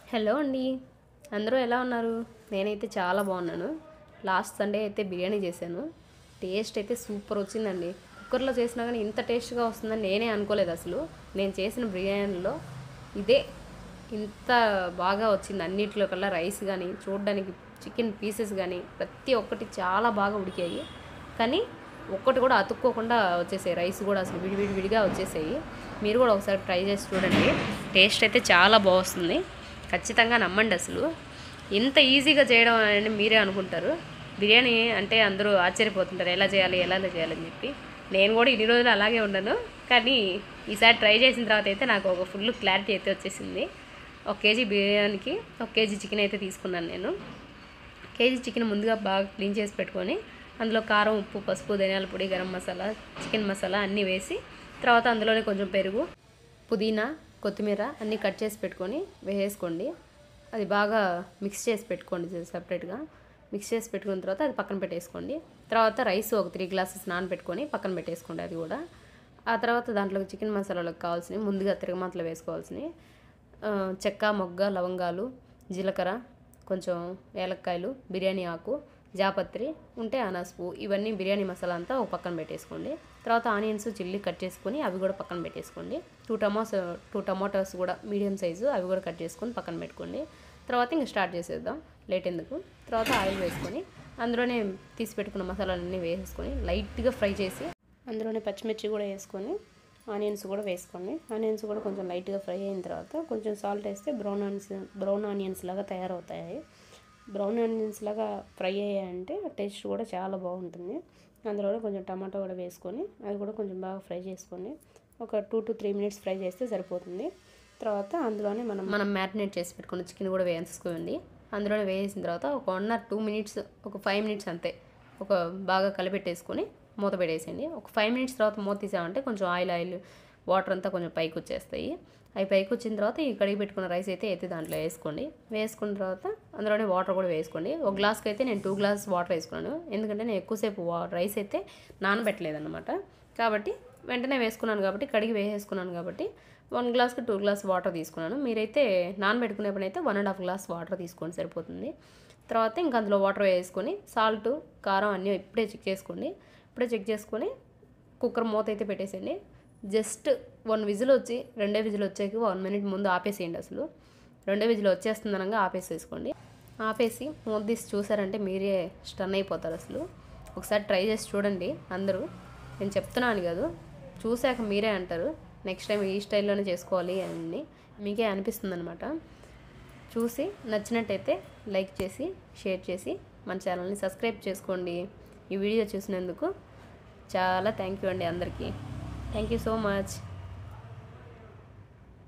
Hello అండి, అందరూ ఎలా ఉన్నారు? నేనైతే చాలా బాగున్నాను. లాస్ట్ సండే అయితే బిర్యానీ చేశాను. టేస్ట్ అయితే సూపర్ వచ్చిందండి. కుక్కర్లో చేసినా కానీ ఇంత టేస్ట్గా వస్తుందని నేనే అనుకోలేదు అసలు. నేను చేసిన బిర్యానీలో ఇదే ఇంత బాగా వచ్చింది. అన్నిట్లో కల్లా రైస్ కానీ చూడడానికి చికెన్ పీసెస్ కానీ ప్రతి ఒక్కటి చాలా బాగా ఉడికాయి. కానీ ఒక్కటి కూడా అతుక్కోకుండా వచ్చేసాయి. రైస్ కూడా అసలు విడివిడిగా వచ్చేసాయి. మీరు కూడా ఒకసారి ట్రై చేసి చూడండి. టేస్ట్ అయితే చాలా బాగుంది. ఖచ్చితంగా నమ్మండి. అసలు ఇంత ఈజీగా చేయడం అని మీరే అనుకుంటారు. బిర్యానీ అంటే అందరూ ఆశ్చర్యపోతుంటారు, ఎలా చేయాలి చేయాలని చెప్పి. నేను కూడా ఇన్ని రోజులు అలాగే ఉన్నాను. కానీ ఈసారి ట్రై చేసిన తర్వాత అయితే నాకు ఒక ఫుల్ క్లారిటీ అయితే వచ్చేసింది. 1 కేజీ బిర్యానీకి 1 కేజీ చికెన్ అయితే తీసుకున్నాను నేను. కేజీ చికెన్ ముందుగా బాగా క్లీన్ చేసి పెట్టుకొని అందులో కారం, ఉప్పు, పసుపు, ధనియాల పొడి, గరం మసాలా, చికెన్ మసాలా అన్నీ వేసి తర్వాత అందులోనే కొంచెం పెరుగు, పుదీనా, కొత్తిమీర అన్నీ కట్ చేసి పెట్టుకొని వేసేసుకోండి. అది బాగా మిక్స్ చేసి పెట్టుకోండి. సపరేట్గా మిక్స్ చేసి పెట్టుకున్న తర్వాత అది పక్కన పెట్టేసుకోండి. తర్వాత రైస్ ఒక 3 గ్లాసెస్ నానబెట్టుకొని పక్కన పెట్టేసుకోండి. అది కూడా ఆ తర్వాత దాంట్లోకి చికెన్ మసాలాలకు కావాల్సినవి ముందుగా తిరగమాతలు వేసుకోవాల్సినవి చెక్క, మొగ్గ, లవంగాలు, జీలకర్ర, కొంచెం ఏలక్కాయలు, బిర్యానీ ఆకు, జాపత్రి ఉంటే అనాసపు, ఇవన్నీ బిర్యానీ మసాలా అంతా ఒక పక్కన పెట్టేసుకోండి. తర్వాత ఆనియన్స్, చిల్లీ కట్ చేసుకొని అవి కూడా పక్కన పెట్టేసుకోండి. 2 టమాటోస్ కూడా మీడియం సైజు అవి కూడా కట్ చేసుకొని పక్కన పెట్టుకోండి. తర్వాత ఇంకా స్టార్ట్ చేసేద్దాం, లేట్ ఎందుకు. తర్వాత ఆయిల్ వేసుకొని అందులోనే తీసి పెట్టుకున్న మసాలాలన్నీ వేసేసుకొని లైట్గా ఫ్రై చేసి అందులోనే పచ్చిమిర్చి కూడా వేసుకొని ఆనియన్స్ కూడా వేసుకోండి. ఆనియన్స్ కూడా కొంచెం లైట్గా ఫ్రై అయిన తర్వాత కొంచెం సాల్ట్ వేస్తే బ్రౌన్ ఆనియన్స్ లాగా తయారవుతాయి. బ్రౌన్ ఆనియన్స్ లాగా ఫ్రై అయ్యాయంటే టేస్ట్ కూడా చాలా బాగుంటుంది. అందులో కొంచెం టమాటో కూడా వేసుకొని అది కూడా కొంచెం బాగా ఫ్రై చేసుకొని ఒక 2 to 3 మినిట్స్ ఫ్రై చేస్తే సరిపోతుంది. తర్వాత అందులోనే మనం మ్యారినేట్ చేసి పెట్టుకున్న చికెన్ కూడా వేసుకోండి. అందులోనే వేసిన తర్వాత ఒక 1 or 2 మినిట్స్, ఒక 5 మినిట్స్ అంతే ఒక బాగా కలిపెట్టేసుకొని మూత పెట్టేసేయండి. ఒక 5 మినిట్స్ తర్వాత మూత తీసామంటే కొంచెం ఆయిల్ వాటర్ అంతా కొంచెం పైకి వచ్చేస్తాయి. అవి పైకి వచ్చిన తర్వాత ఈ కడిగి పెట్టుకున్న రైస్ అయితే దాంట్లో వేసుకోండి. వేసుకున్న తర్వాత అందులోనే వాటర్ కూడా వేసుకోండి. ఒక గ్లాస్కి అయితే నేను 2 గ్లాసెస్ వాటర్ వేసుకున్నాను. ఎందుకంటే నేను ఎక్కువసేపు రైస్ అయితే నానబెట్టలేదన్నమాట. కాబట్టి వెంటనే వేసుకున్నాను కాబట్టి కడిగి వేసేసుకున్నాను కాబట్టి 1 గ్లాస్కి 2 గ్లాస్ వాటర్ తీసుకున్నాను. మీరైతే నానబెట్టుకునే పని అయితే 1.5 గ్లాస్ వాటర్ తీసుకోండి సరిపోతుంది. తర్వాత ఇంకా అందులో వాటర్ వేసుకొని సాల్ట్, కారం అన్నీ ఇప్పుడే చెక్ చేసుకోండి. ఇప్పుడే చెక్ చేసుకొని కుక్కర్ మూత అయితే పెట్టేసేయండి. జస్ట్ 1 విజిల్ వచ్చి 2 విజిల్ వచ్చాక 1 మినిట్ ముందు ఆపేసేయండి. అసలు 2 విజిల్ వచ్చేస్తుందనగా ఆపేసేసుకోండి. ఆపేసి మూత తీసి చూసారంటే మీరే స్టన్ అయిపోతారు. అసలు ఒకసారి ట్రై చేసి చూడండి అందరూ. నేను చెప్తున్నాను కాదు, చూశాక మీరే అంటారు నెక్స్ట్ టైం ఈ స్టైల్లోనే చేసుకోవాలి అని మీకే అనిపిస్తుంది అనమాట. చూసి నచ్చినట్టయితే లైక్ చేసి షేర్ చేసి మన ఛానల్ని సబ్స్క్రైబ్ చేసుకోండి. ఈ వీడియో చూసినందుకు చాలా థ్యాంక్ యూ అండి అందరికీ. Thank you so much.